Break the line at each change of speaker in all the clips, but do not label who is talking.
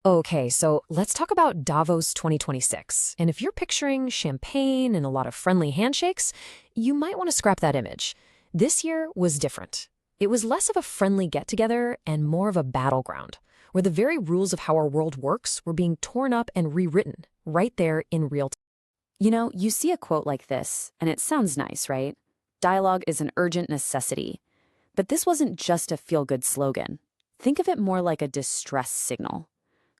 Okay, so let's talk about Davos 2026. And if you're picturing champagne and a lot of friendly handshakes, you might want to scrap that image. This year was different. It was less of a friendly get-together and more of a battleground, where the very rules of how our world works were being torn up and rewritten right there in real time.
You see a quote like this, and it sounds nice, right? Dialogue is an urgent necessity. But this wasn't just a feel-good slogan. Think of it more like a distress signal.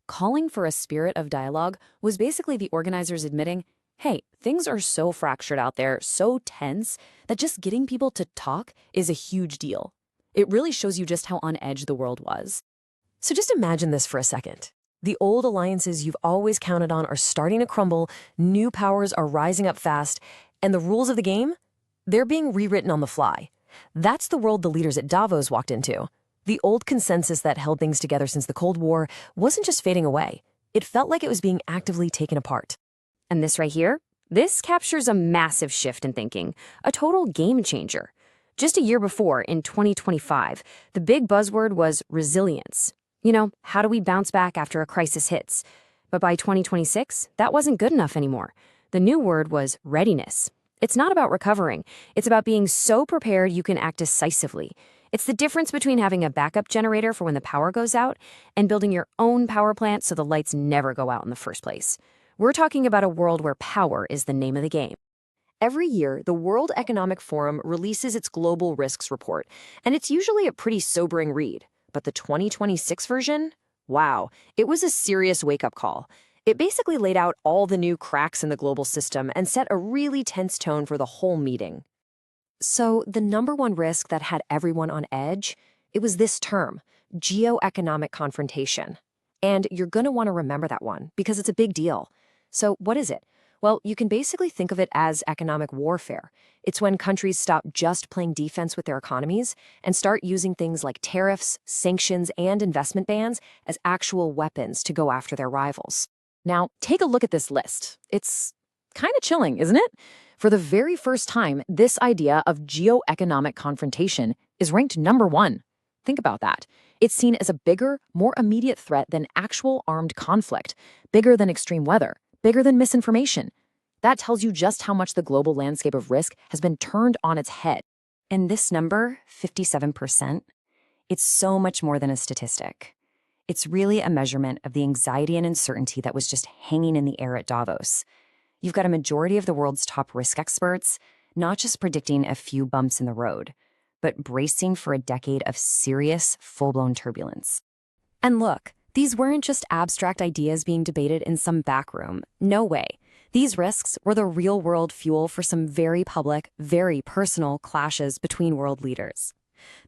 Calling for a spirit of dialogue was basically the organizers admitting, hey, things are so fractured out there, so tense, that just getting people to talk is a huge deal. It really shows you just how on edge the world was.
So just imagine this for a second. The old alliances you've always counted on are starting to crumble, new powers are rising up fast, and the rules of the game? They're being rewritten on the fly. That's the world the leaders at Davos walked into. The old consensus that held things together since the Cold War wasn't just fading away. It felt like it was being actively taken apart.
And this right here? This captures a massive shift in thinking, a total game changer. Just a year before, in 2025, the big buzzword was resilience. How do we bounce back after a crisis hits? But by 2026, that wasn't good enough anymore. The new word was readiness. It's not about recovering. It's about being so prepared you can act decisively. It's the difference between having a backup generator for when the power goes out and building your own power plant so the lights never go out in the first place. We're talking about a world where power is the name of the game.
Every year, the World Economic Forum releases its Global Risks Report, and it's usually a pretty sobering read. But the 2026 version? Wow, it was a serious wake-up call. It basically laid out all the new cracks in the global system and set a really tense tone for the whole meeting. So the number one risk that had everyone on edge, it was this term, geoeconomic confrontation. And you're going to want to remember that one because it's a big deal. So what is it? Well, you can basically think of it as economic warfare. It's when countries stop just playing defense with their economies and start using things like tariffs, sanctions, and investment bans as actual weapons to go after their rivals. Now, take a look at this list. It's kind of chilling, isn't it? For the very first time, this idea of geoeconomic confrontation is ranked number one. Think about that. It's seen as a bigger, more immediate threat than actual armed conflict, bigger than extreme weather, bigger than misinformation. That tells you just how much the global landscape of risk has been turned on its head.
And this number, 57%, it's so much more than a statistic. It's really a measurement of the anxiety and uncertainty that was just hanging in the air at Davos. You've got a majority of the world's top risk experts, not just predicting a few bumps in the road, but bracing for a decade of serious, full-blown turbulence. And look, these weren't just abstract ideas being debated in some back room. No way. These risks were the real-world fuel for some very public, very personal clashes between world leaders.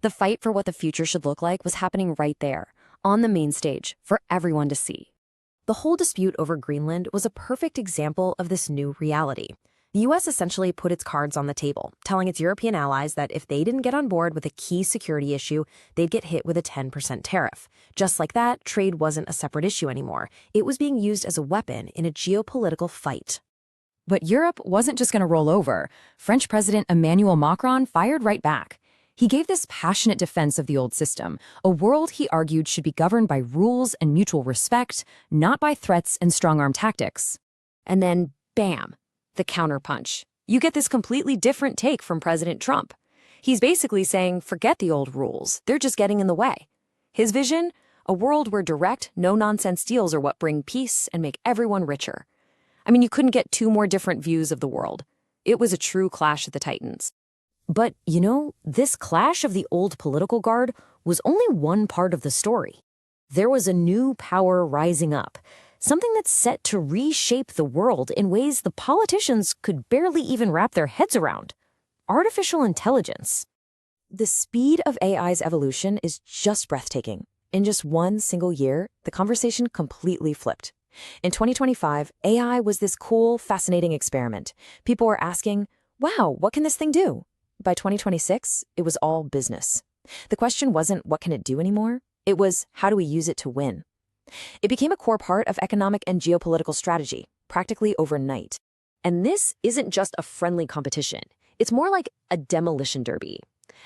The fight for what the future should look like was happening right there, on the main stage, for everyone to see. The whole dispute over Greenland was a perfect example of this new reality. The US essentially put its cards on the table, telling its European allies that if they didn't get on board with a key security issue, they'd get hit with a 10% tariff. Just like that, trade wasn't a separate issue anymore. It was being used as a weapon in a geopolitical fight. But Europe wasn't just going to roll over. French President Emmanuel Macron fired right back. He gave this passionate defense of the old system, a world he argued should be governed by rules and mutual respect, not by threats and strong-arm tactics. And then, bam, the counterpunch. You get this completely different take from President Trump. He's basically saying, forget the old rules, they're just getting in the way. His vision? A world where direct, no-nonsense deals are what bring peace and make everyone richer. I mean, you couldn't get two more different views of the world. It was a true clash of the titans. But, this clash of the old political guard was only one part of the story. There was a new power rising up, something that's set to reshape the world in ways the politicians could barely even wrap their heads around. Artificial intelligence. The speed of AI's evolution is just breathtaking. In just one single year, the conversation completely flipped. In 2025, AI was this cool, fascinating experiment. People were asking, wow, what can this thing do? By 2026, it was all business. The question wasn't what can it do anymore? It was how do we use it to win? It became a core part of economic and geopolitical strategy, practically overnight. And this isn't just a friendly competition. It's more like a demolition derby.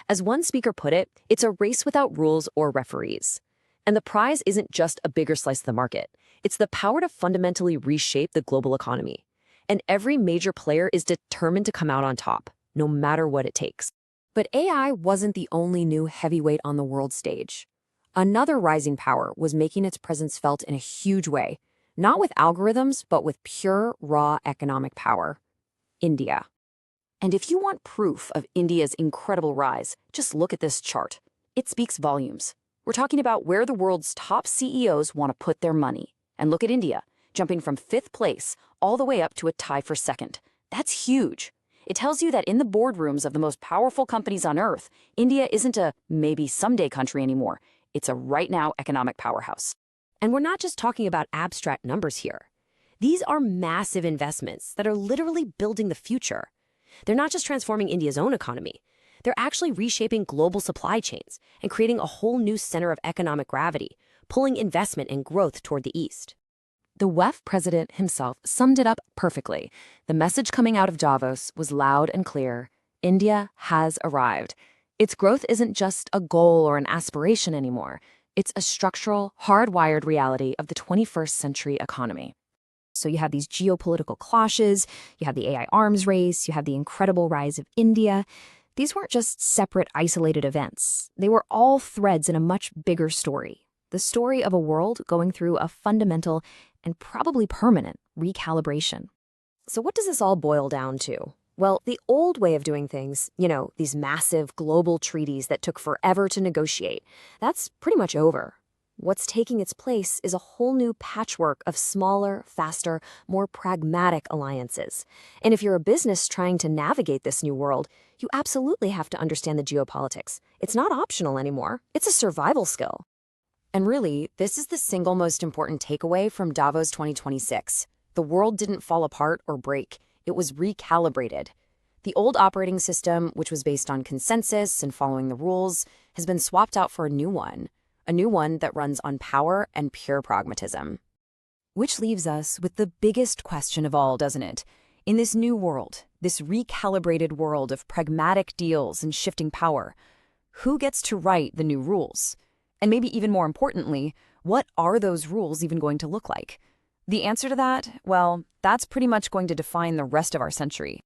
As one speaker put it, it's a race without rules or referees.
And the prize isn't just a bigger slice of the market. It's the power to fundamentally reshape the global economy. And every major player is determined to come out on top, no matter what it takes. But AI wasn't the only new heavyweight on the world stage. Another rising power was making its presence felt in a huge way, not with algorithms, but with pure, raw economic power. India. And if you want proof of India's incredible rise, just look at this chart. It speaks volumes. We're talking about where the world's top CEOs want to put their money. And look at India, jumping from 5th place all the way up to a tie for 2nd. That's huge. It tells you that in the boardrooms of the most powerful companies on Earth, India isn't a maybe someday country anymore. It's a right now economic powerhouse. And we're not just talking about abstract numbers here. These are massive investments that are literally building the future. They're not just transforming India's own economy. They're actually reshaping global supply chains and creating a whole new center of economic gravity, pulling investment and growth toward the east. The WEF president himself summed it up perfectly. The message coming out of Davos was loud and clear. India has arrived. Its growth isn't just a goal or an aspiration anymore. It's a structural, hardwired reality of the 21st century economy. So you have these geopolitical clashes, you have the AI arms race, you have the incredible rise of India. These weren't just separate, isolated events. They were all threads in a much bigger story. The story of a world going through a fundamental and probably permanent recalibration. So what does this all boil down to? Well, the old way of doing things, these massive global treaties that took forever to negotiate, that's pretty much over. What's taking its place is a whole new patchwork of smaller, faster, more pragmatic alliances. And if you're a business trying to navigate this new world, you absolutely have to understand the geopolitics. It's not optional anymore. It's a survival skill. And really, this is the single most important takeaway from Davos 2026. The world didn't fall apart or break. It was recalibrated. The old operating system, which was based on consensus and following the rules, has been swapped out for a new one that runs on power and pure pragmatism. Which leaves us with the biggest question of all, doesn't it? In this new world, this recalibrated world of pragmatic deals and shifting power, who gets to write the new rules? And maybe even more importantly, what are those rules even going to look like? The answer to that, well, that's pretty much going to define the rest of our century.